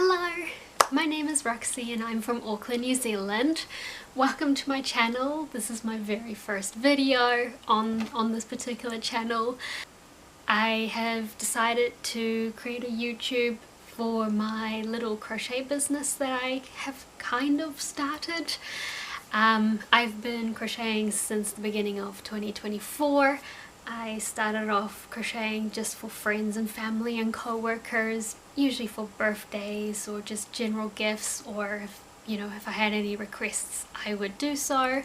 Hello, my name is Roxy and I'm from Auckland, New Zealand. Welcome to my channel. This is my very first video on this particular channel. I have decided to create a YouTube for my little crochet business that I have kind of started. I've been crocheting since the beginning of 2024. I started off crocheting just for friends and family and co-workers, usually for birthdays or just general gifts, or if I had any requests I would do so.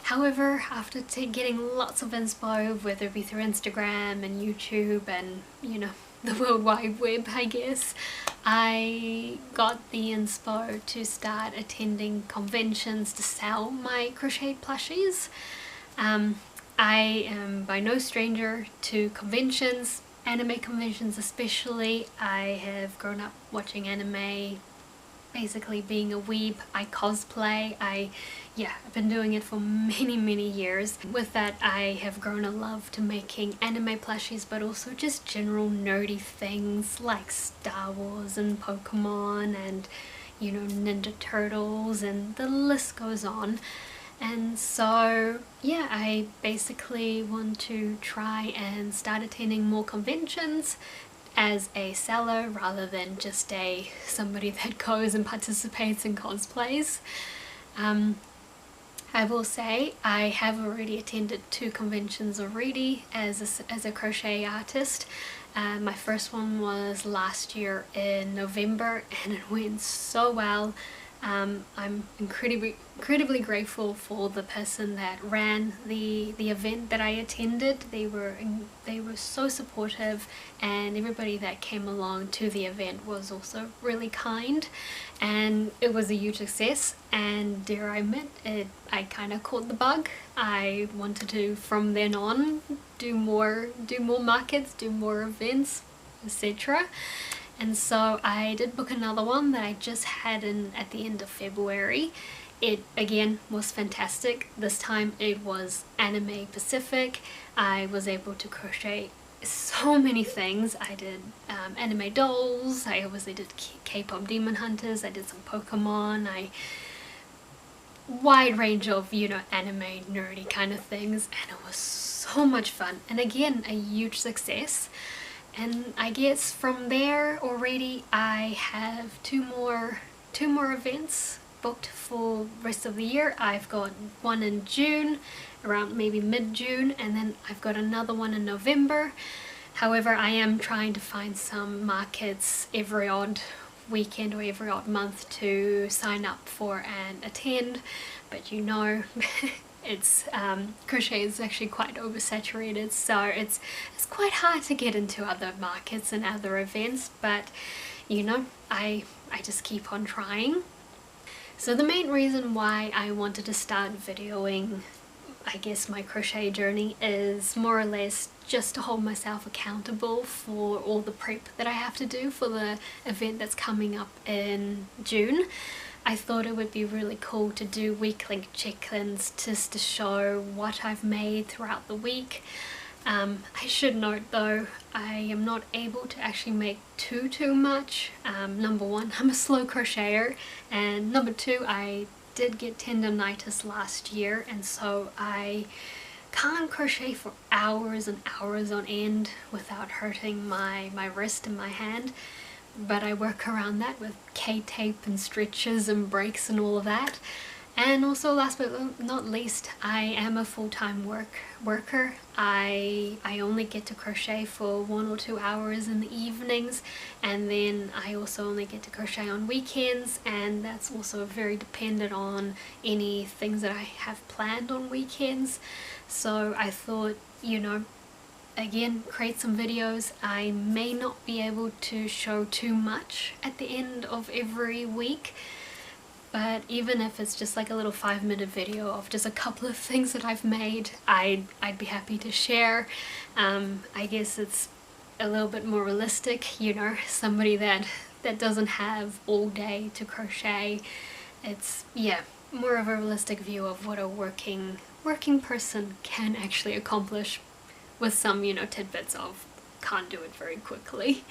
However, after getting lots of inspo, whether it be through Instagram and YouTube and the World Wide Web, I guess, I got the inspo to start attending conventions to sell my crocheted plushies. I am by no stranger to conventions, anime conventions especially. I have grown up watching anime, basically being a weeb. I cosplay. I've been doing it for many years. With that, I have grown a love to making anime plushies, but also just general nerdy things like Star Wars and Pokemon and Ninja Turtles, and the list goes on. And so I basically want to try and start attending more conventions as a seller rather than just somebody that goes and participates in cosplays. I will say I have already attended 2 conventions already as a crochet artist. My first one was last year in November and it went so well. I'm incredibly grateful for the person that ran the event that I attended. They were so supportive, and everybody that came along to the event was also really kind, and it was a huge success. And dare I admit it, I kind of caught the bug. I wanted to from then on do more markets, do more events, etc. And so I did book another one that I just had at the end of February. It again was fantastic. This time it was Anime Pacific. I was able to crochet so many things. I did anime dolls, I obviously did K-pop demon hunters, I did some Pokemon, wide range of anime nerdy kind of things, and it was so much fun, and again a huge success. And I guess from there already I have two more events booked for the rest of the year. I've got one in June, around maybe mid-June, and then I've got another one in November. However, I am trying to find some markets every odd weekend or every odd month to sign up for and attend, but it's crochet is actually quite oversaturated, so it's quite hard to get into other markets and other events, but I just keep on trying. So the main reason why I wanted to start videoing, I guess, my crochet journey is more or less just to hold myself accountable for all the prep that I have to do for the event that's coming up in June. I thought it would be really cool to do weekly check-ins just to show what I've made throughout the week. I should note though, I am not able to actually make too much. Number one, I'm a slow crocheter, and number two, I did get tendonitis last year, and so I can't crochet for hours and hours on end without hurting my wrist and my hand. But I work around that with K-tape and stretches and breaks and all of that. And also, last but not least, I am a full-time worker. I only get to crochet for 1 or 2 hours in the evenings, and then I also only get to crochet on weekends, and that's also very dependent on any things that I have planned on weekends. So I thought, again, create some videos. I may not be able to show too much at the end of every week, but even if it's just like a little 5-minute video of just a couple of things that I've made, I'd be happy to share. I guess it's a little bit more realistic, somebody that doesn't have all day to crochet. It's more of a realistic view of what a working person can actually accomplish, with some tidbits of can't do it very quickly.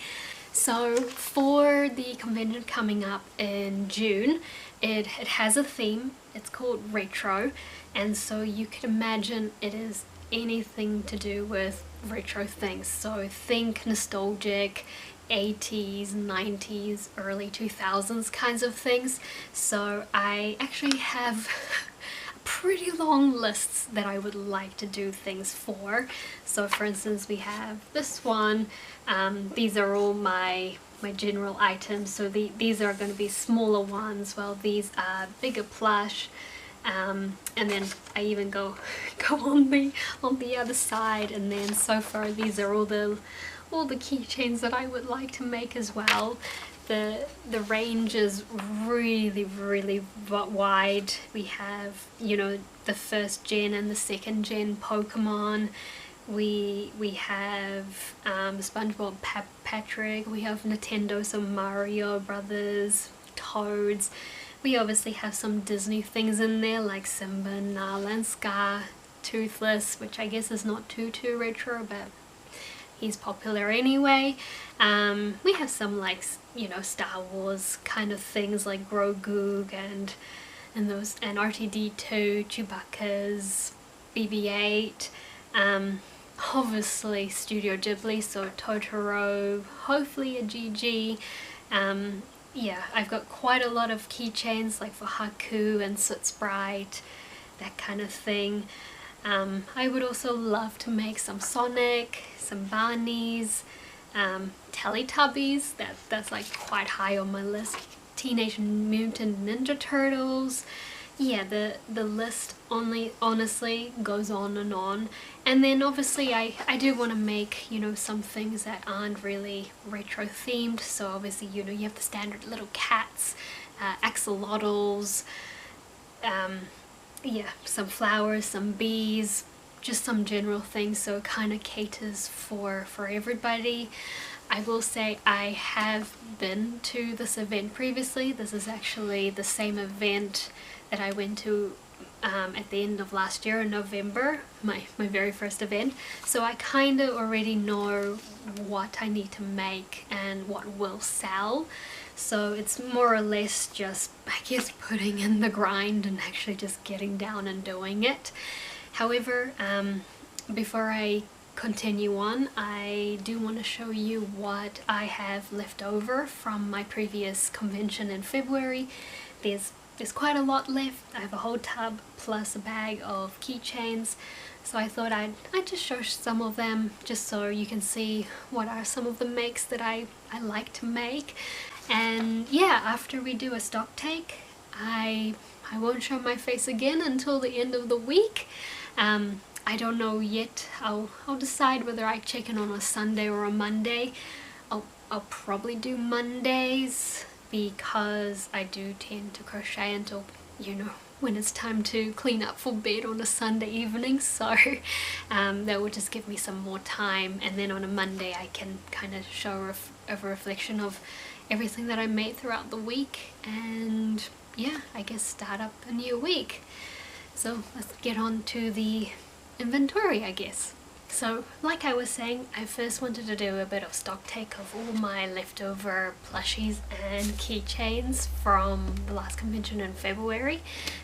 So for the convention coming up in June, it has a theme. It's called retro, and so you could imagine it is anything to do with retro things. So think nostalgic 80s, 90s, early 2000s kinds of things. So I actually have pretty long lists that I would like to do things for. So for instance, we have this one. These are all my general items. So these are going to be smaller ones, while these are bigger plush. And then I even go on the other side, and then so far these are all the keychains that I would like to make as well. The range is really wide. We have, you know, the first gen and the second gen Pokemon. We have SpongeBob, Patrick. We have Nintendo, some Mario Brothers, Toads. We obviously have some Disney things in there like Simba, Nala and Scar, Toothless, which I guess is not too retro, but he's popular anyway. We have some like, you know, Star Wars kind of things like Grogu and R2-D2, Chewbacca's, BB-8. Obviously Studio Ghibli, so Totoro, hopefully a GG. Yeah, I've got quite a lot of keychains like for Haku and Soot Sprite, that kind of thing. I would also love to make some Sonic, some Barneys, Teletubbies, that's like quite high on my list. Teenage Mutant Ninja Turtles. Yeah, the list honestly goes on and on. And then obviously I do want to make, you know, some things that aren't really retro themed. So obviously, you know, you have the standard little cats, axolotls, yeah, some flowers, some bees, just some general things, so it kind of caters for everybody. I will say I have been to this event previously. This is actually the same event that I went to at the end of last year in November, my very first event. So I kind of already know what I need to make and what will sell. So it's more or less just, I guess, putting in the grind and actually just getting down and doing it. However, before I continue on, I do want to show you what I have left over from my previous convention in February. There's quite a lot left. I have a whole tub plus a bag of keychains. So I thought I'd just show some of them just so you can see what are some of the makes that I like to make. And yeah, after we do a stock take, I won't show my face again until the end of the week. I don't know yet. I'll decide whether I check in on a Sunday or a Monday. I'll probably do Mondays because I do tend to crochet until, you know, when it's time to clean up for bed on a Sunday evening. So that will just give me some more time, and then on a Monday I can kind of show a reflection of everything that I made throughout the week, and yeah, I guess start up a new week. So let's get on to the inventory, I guess. So like I was saying, I first wanted to do a bit of stock take of all my leftover plushies and keychains from the last convention in February.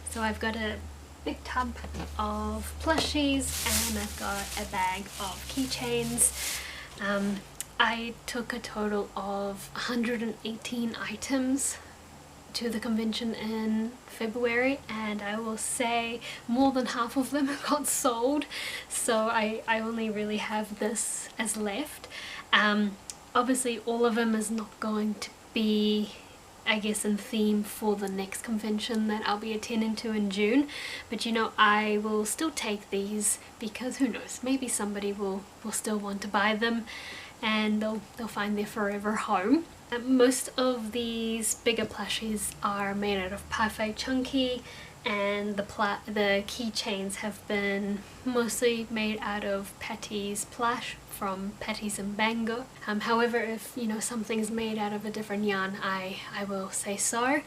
So I've got a big tub of plushies and I've got a bag of keychains. I took a total of 118 items to the convention in February, and I will say more than half of them got sold, so I only really have this as left. Obviously all of them is not going to be, I guess, in theme for the next convention that I'll be attending to in June, but you know, I will still take these because who knows, maybe somebody will still want to buy them and they'll find their forever home. Most of these bigger plushies are made out of Parfait Chunky, and the keychains have been mostly made out of Patty's Plush from Patty's and Bango. However, if you know something's made out of a different yarn, I will say so.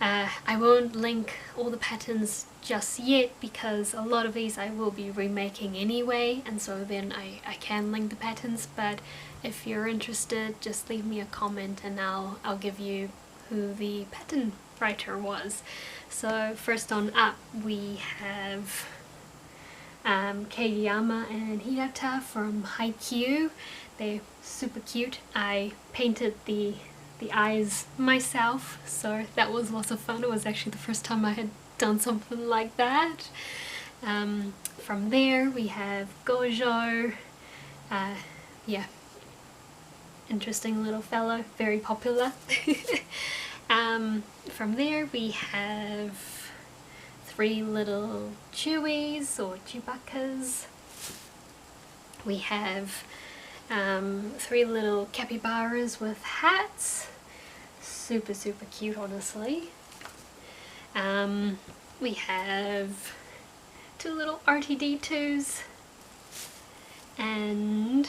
I won't link all the patterns just yet because a lot of these I will be remaking anyway, and so then I can link the patterns, but if you're interested just leave me a comment and I'll give you who the pattern writer was. So first on up we have Kageyama and Hinata from Haikyuu. They're super cute. I painted the eyes myself, so that was lots of fun. It was actually the first time I had done something like that. From there we have Gojo. Yeah, interesting little fellow, very popular. From there we have 3 little Chewies or Chewbaccas. We have 3 little capybaras with hats. Super cute, honestly. We have 2 little RTD2s, and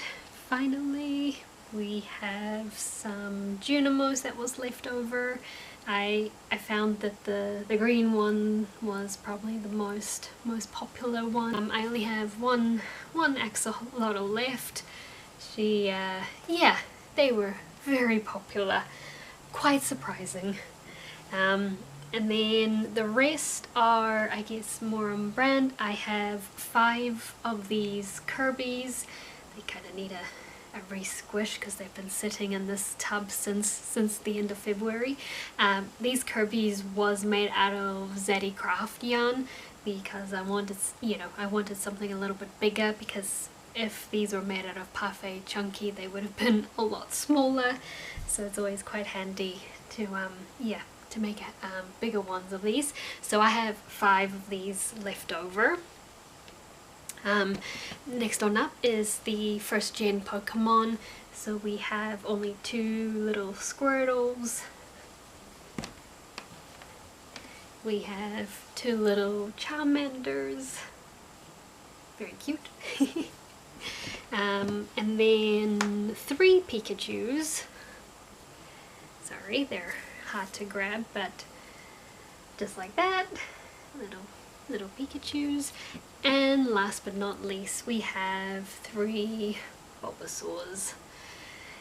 finally we have some Junimos that was left over. I found that the green one was probably the most popular one. I only have one axolotl left. Yeah, they were very popular, quite surprising. And then the rest are, I guess, more on brand. I have 5 of these Kirby's. They kind of need a re-squish because they've been sitting in this tub since the end of February. These Kirby's was made out of Zeddy Craft yarn because I wanted, I wanted something a little bit bigger, because if these were made out of Parfait Chunky they would have been a lot smaller, so it's always quite handy to to make bigger ones of these. So I have 5 of these left over. Next on up is the first gen Pokemon. So we have only 2 little Squirtles. We have 2 little Charmanders. Very cute. And then 3 Pikachus. Sorry, they're hard to grab, but just like that. Little Pikachus. And last but not least we have 3 Bulbasaurs.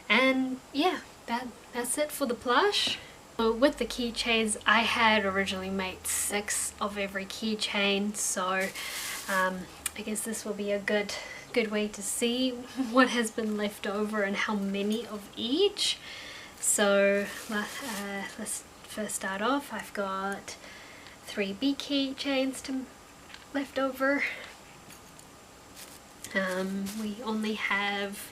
And yeah, that's it for the plush. So with the keychains, I had originally made 6 of every keychain, so I guess this will be a good way to see what has been left over and how many of each. So let's first start off. I've got 3 bee keychains left over. We only have,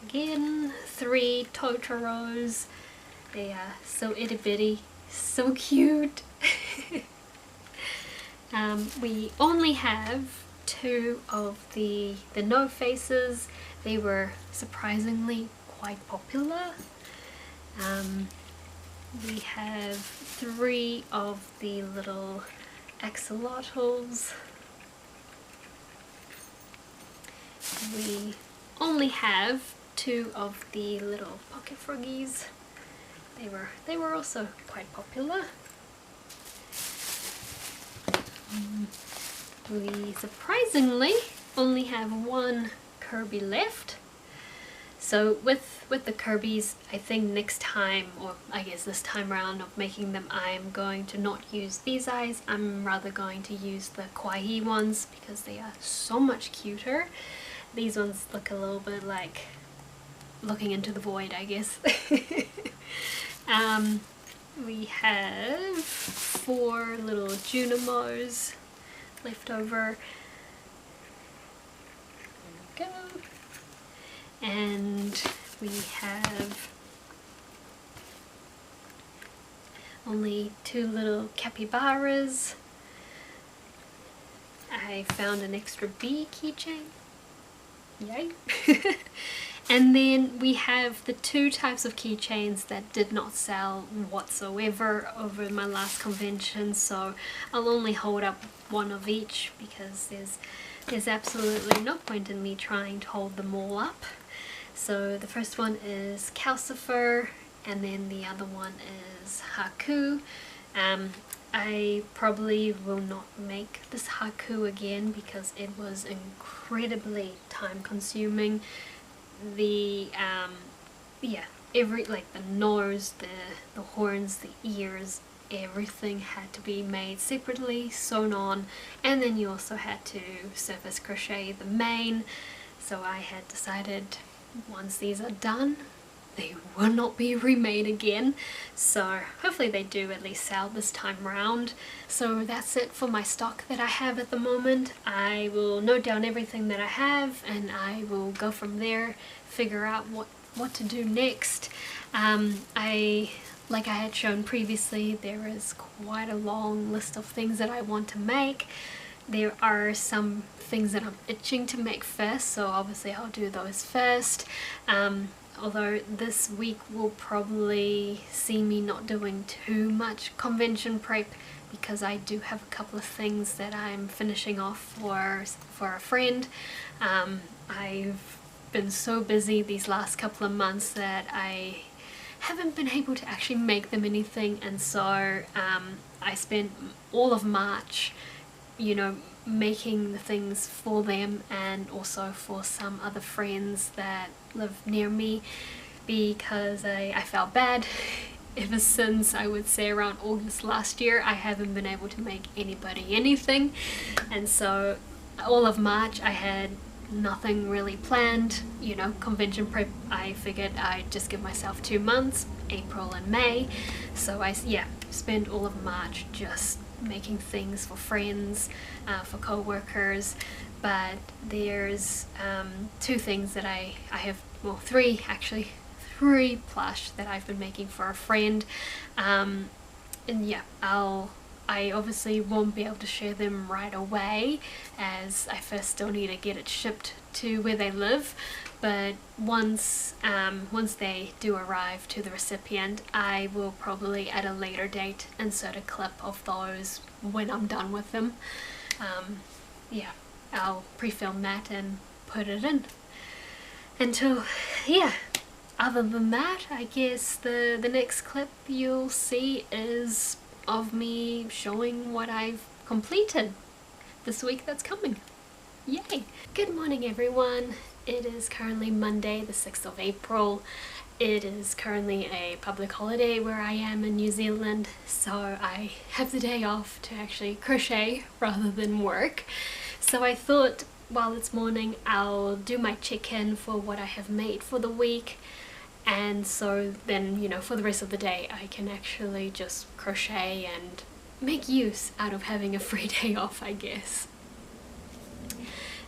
again, 3 Totoros. They are so itty bitty, so cute. We only have 2 of the no faces. They were surprisingly quite popular. We have 3 of the little axolotls. We only have 2 of the little pocket froggies. They were also quite popular. We surprisingly only have 1 Kirby left. So with the Kirby's, I think next time, or I guess this time around of making them, I'm going to not use these eyes. I'm rather going to use the kawaii ones because they are so much cuter. These ones look a little bit like looking into the void, I guess. We have 4 little Junimos left over. There we go. And we have only 2 little capybaras. I found an extra bee keychain. Yay! And then we have the 2 types of keychains that did not sell whatsoever over my last convention, so I'll only hold up 1 of each because there's absolutely no point in me trying to hold them all up. So the first one is Calcifer, and then the other one is Haku. I probably will not make this haiku again because it was incredibly time consuming. The yeah, like the nose, the horns, the ears, everything had to be made separately, sewn on, and then you also had to surface crochet the mane. So I had decided once these are done, they will not be remade again. So hopefully they do at least sell this time round. So that's it for my stock that I have at the moment. I will note down everything that I have and I will go from there, figure out what to do next. Like I had shown previously, there is quite a long list of things that I want to make. There are some things that I'm itching to make first, so obviously I'll do those first. Although this week will probably see me not doing too much convention prep because I do have a couple of things that I'm finishing off for a friend. I've been so busy these last couple of months that I haven't been able to actually make them anything, and so I spent all of March, you know, making the things for them and also for some other friends that live near me, because I felt bad. Ever since I would say around August last year, I haven't been able to make anybody anything, and so all of March I had nothing really planned. You know, convention prep, I figured I'd just give myself 2 months, April and May, so I spent all of March just making things for friends, for co-workers. But there's 2 things that I have, well, 3 actually, 3 plush that I've been making for a friend, and yeah, I obviously won't be able to share them right away as I first still need to get it shipped to where they live, but once they do arrive to the recipient, I will probably at a later date insert a clip of those when I'm done with them. Yeah, I'll pre-film that and put it in. Until, yeah, other than that, I guess the next clip you'll see is of me showing what I've completed this week that's coming. Yay! Good morning everyone. It is currently Monday the 6th of April. It is currently a public holiday where I am in New Zealand, so I have the day off to actually crochet rather than work. So I thought while it's morning I'll do my check-in for what I have made for the week, and so then, you know, for the rest of the day I can actually just crochet and make use out of having a free day off, I guess.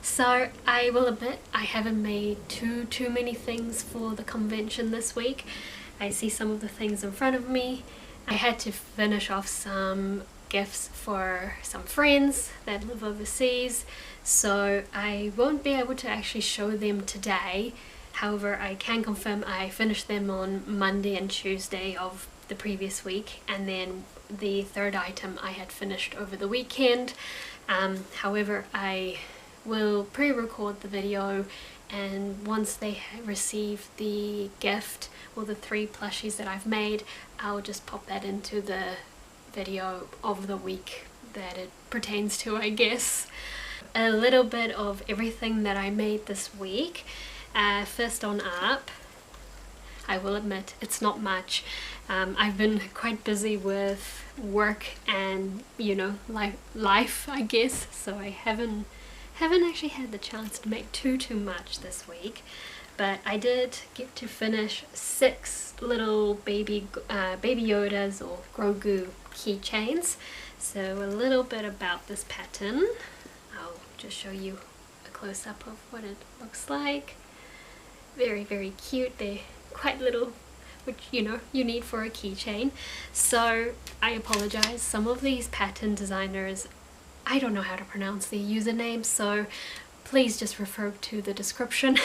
So I will admit I haven't made too many things for the convention this week. I see some of the things in front of me. I had to finish off some gifts for some friends that live overseas, so I won't be able to actually show them today. However, I can confirm I finished them on Monday and Tuesday of the previous week, and then the third item I had finished over the weekend. However, I will pre-record the video, and once they receive the gift or the 3 plushies that I've made, I'll just pop that into the video of the week that it pertains to, I guess. A little bit of everything that I made this week. First on up, I will admit it's not much. I've been quite busy with work and, you know, life, I guess, so I haven't actually had the chance to make too much this week. But I did get to finish 6 little baby Yodas or Grogu keychains. So a little bit about this pattern. I'll just show you a close-up of what it looks like. Very cute. They're quite little, which, you know, you need for a keychain. So I apologize, some of these pattern designers, I don't know how to pronounce the usernames, so please just refer to the description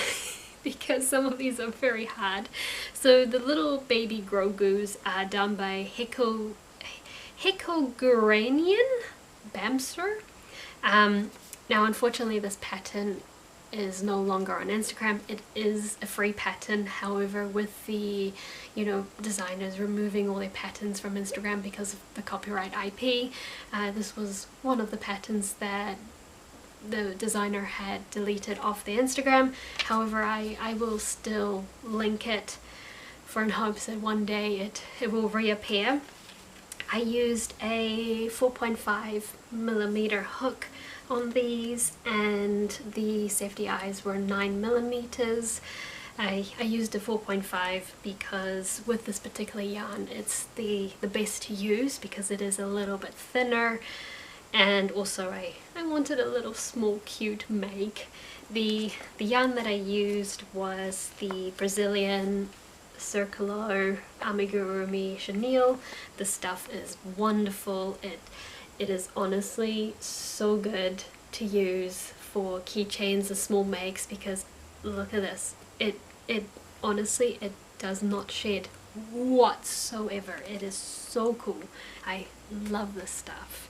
because some of these are very hard. So the little baby Grogus are done by Hikoguranian Bamser. Now unfortunately this pattern is no longer on Instagram. It is a free pattern, however, with the, you know, designers removing all their patterns from Instagram because of the copyright IP, this was one of the patterns that the designer had deleted off the Instagram. However, I will still link it for in hopes that one day it will reappear. I used a 4.5mm hook on these, and the safety eyes were 9mm. I used a 4.5 because with this particular yarn it's the best to use because it is a little bit thinner, and also I wanted a little small cute make. The yarn that I used was the Brazilian Circulo Amigurumi chenille. The stuff is wonderful. It is honestly so good to use for keychains and small makes because look at this. It honestly, it does not shed whatsoever. It is so cool. I love this stuff.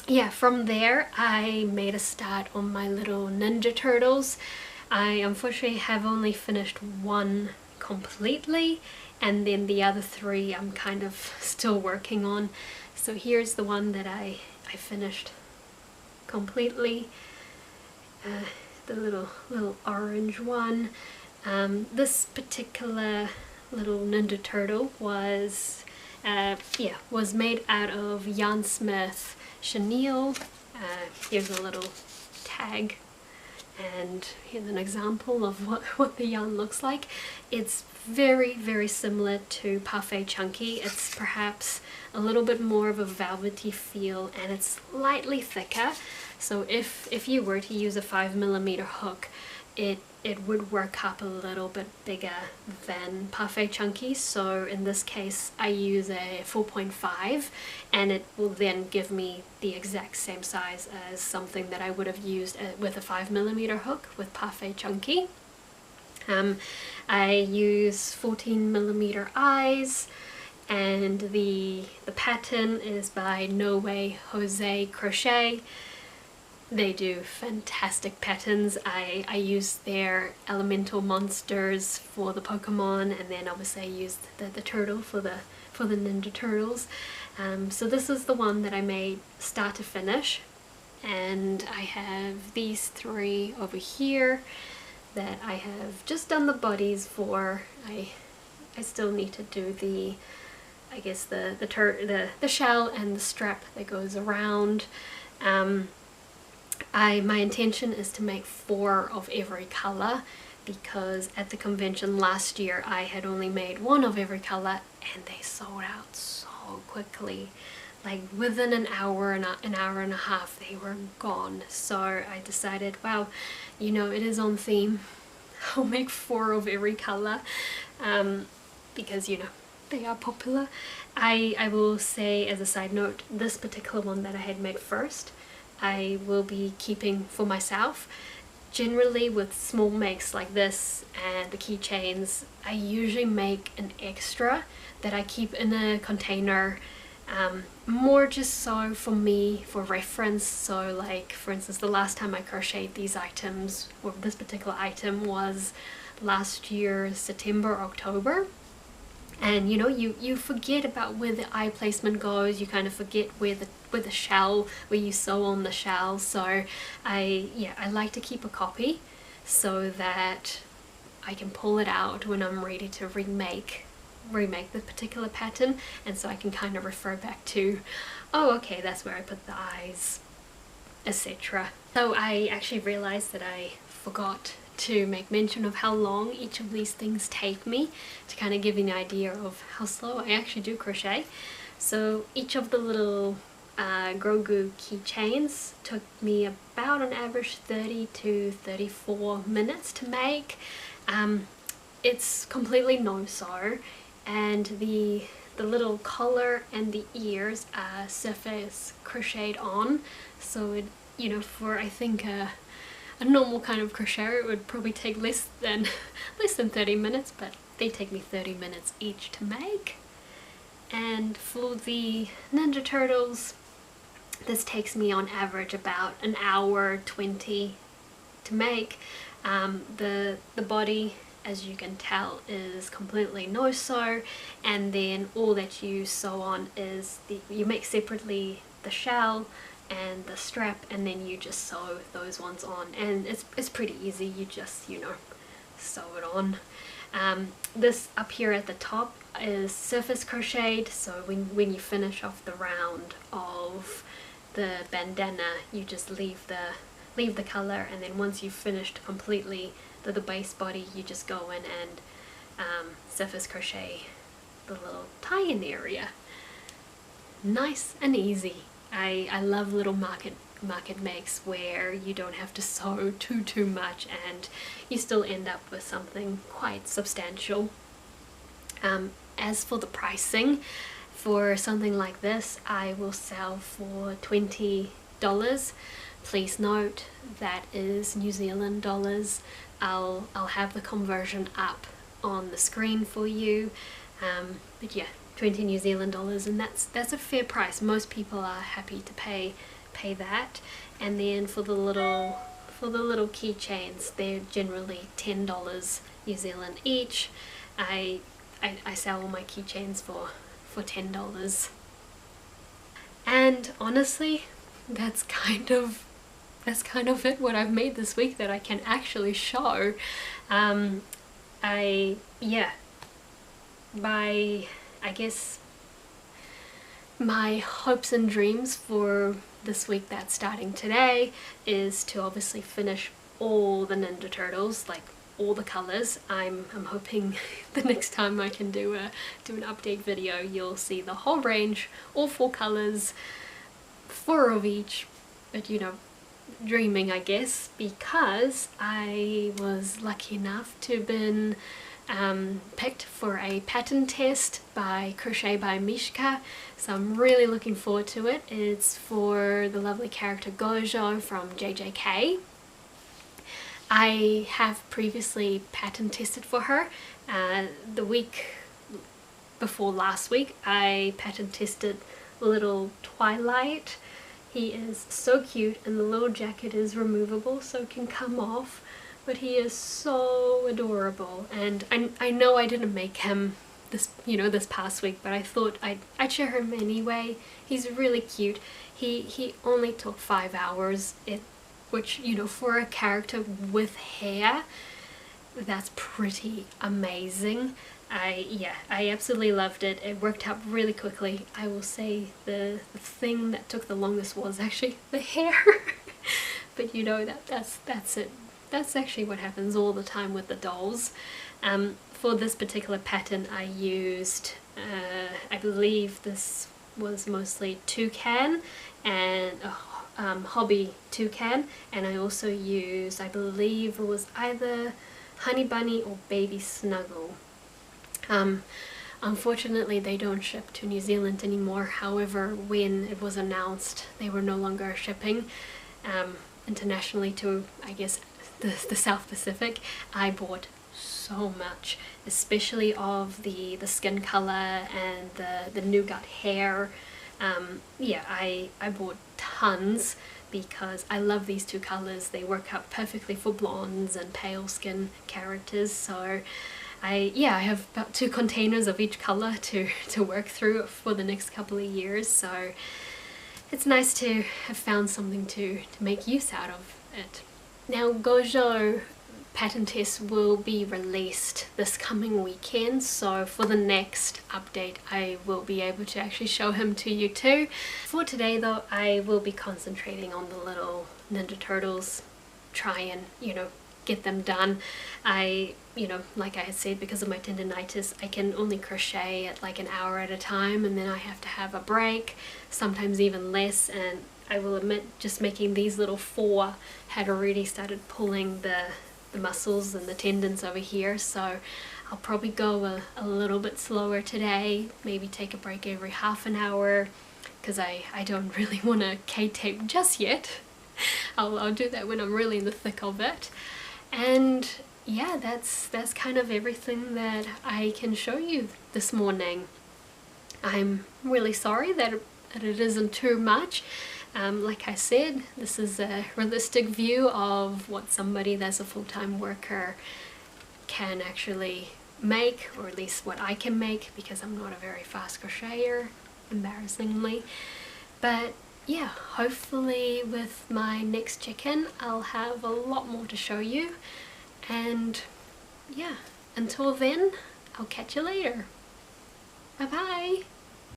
Yeah, from there I made a start on my little Ninja Turtles. I unfortunately have only finished one completely, and then the other three I'm kind of still working on. So here's the one that I finished completely, the little orange one. This particular little Ninja Turtle was was made out of Yarn Smith chenille. Here's a little tag, and here's an example of what the yarn looks like. It's very similar to Parfait Chunky. It's perhaps a little bit more of a velvety feel, and it's slightly thicker. So if you were to use a 5mm hook, it would work up a little bit bigger than Parfait Chunky. So in this case I use a 4.5, and it will then give me the exact same size as something that I would have used with a 5mm hook with Parfait Chunky. I use 14mm eyes, and the pattern is by No Way Jose Crochet. They do fantastic patterns. I used their elemental monsters for the Pokemon, and then obviously I used the turtle for the Ninja Turtles. So this is the one that I made start to finish, and I have these three over here that I have just done the bodies for. I still need to do the, I guess the shell and the strap that goes around. My intention is to make 4 of every color, because at the convention last year I had only made 1 of every color and they sold out so quickly. Like within an hour and a half they were gone. So I decided, wow, you know, it is on theme. I'll make 4 of every color, because, you know, they are popular. I will say as a side note, this particular one that I had made first, I will be keeping for myself. Generally with small makes like this and the keychains, I usually make an extra that I keep in a container, more just so for me, for reference. So like for instance, the last time I crocheted these items, or this particular item, was last year September, October. And you know, you forget about where the eye placement goes, you kind of forget where the shell, where you sew on the shell. So I like to keep a copy so that I can pull it out when I'm ready to remake the particular pattern, and so I can kind of refer back to, oh okay, that's where I put the eyes, etc. So I actually realized that I forgot to make mention of how long each of these things take me, to kind of give you an idea of how slow I actually do crochet. So each of the little Grogu keychains took me about an average 30 to 34 minutes to make. It's completely no-sew, and the little collar and the ears are surface crocheted on. So it, you know, for I think a normal kind of crochet it would probably take less than 30 minutes, but they take me 30 minutes each to make. And for the Ninja Turtles, This takes me on average about an hour 20 to make. The body, as you can tell, is completely no-sew, and then all that you sew on is you make separately the shell and the strap, and then you just sew those ones on, and it's pretty easy. You just, you know, sew it on. This up here at the top is surface crocheted, so when you finish off the round of the bandana, you just leave the color, and then once you've finished completely the base body, you just go in and surface crochet the little tie-in area. Nice and easy. I love little market makes where you don't have to sew too much and you still end up with something quite substantial. As for the pricing, for something like this, I will sell for $20. Please note that is New Zealand dollars. I'll have the conversion up on the screen for you, but yeah, 20 New Zealand dollars, and that's a fair price. Most people are happy to pay that. And then for the little keychains, they're generally $10 New Zealand each. I sell all my keychains for $10. And honestly, that's kind of it, what I've made this week that I can actually show. I guess my hopes and dreams for this week that's starting today is to obviously finish all the Ninja Turtles, like all the colors. I'm hoping the next time I can do an update video, you'll see the whole range, all 4 colors, 4 of each, but you know, dreaming, I guess, because I was lucky enough to have been picked for a pattern test by Crochet by Mishka, so I'm really looking forward to it. It's for the lovely character Gojo from JJK. I have previously pattern tested for her. The week before last week I pattern tested little Twilight. He is so cute, and the little jacket is removable so it can come off, but he is so adorable. And I know I didn't make him this past week, but I thought I'd share him anyway. He's really cute. He only took 5 hours, which, you know, for a character with hair, that's pretty amazing. I absolutely loved it. It worked out really quickly. I will say the thing that took the longest was actually the hair. But you know, that's it. That's actually what happens all the time with the dolls. For this particular pattern I used, I believe this was mostly toucan and hobby toucan, and I also used, I believe it was either honey bunny or baby snuggle. Unfortunately they don't ship to New Zealand anymore. However, when it was announced they were no longer shipping internationally to, I guess, the South Pacific, I bought so much, especially of the skin color and the nougat hair. Yeah, I bought tons because I love these 2 colors. They work out perfectly for blondes and pale skin characters, so I have about 2 containers of each color to work through for the next couple of years, so it's nice to have found something to make use out of it. Now, Gojo pattern test will be released this coming weekend, so for the next update I will be able to actually show him to you too. For today though, I will be concentrating on the little Ninja Turtles, try and, you know, get them done. Like I had said, because of my tendinitis, I can only crochet at like an hour at a time, and then I have to have a break, sometimes even less, and I will admit just making these little 4 had already started pulling the muscles and the tendons over here, so I'll probably go a little bit slower today, maybe take a break every half an hour, because I don't really want to K-tape just yet. I'll do that when I'm really in the thick of it. And yeah, that's kind of everything that I can show you this morning. I'm really sorry that it isn't too much. Like I said, this is a realistic view of what somebody that's a full-time worker can actually make, or at least what I can make, because I'm not a very fast crocheter, embarrassingly. But yeah, hopefully with my next check-in I'll have a lot more to show you, and yeah, until then I'll catch you later. Bye bye!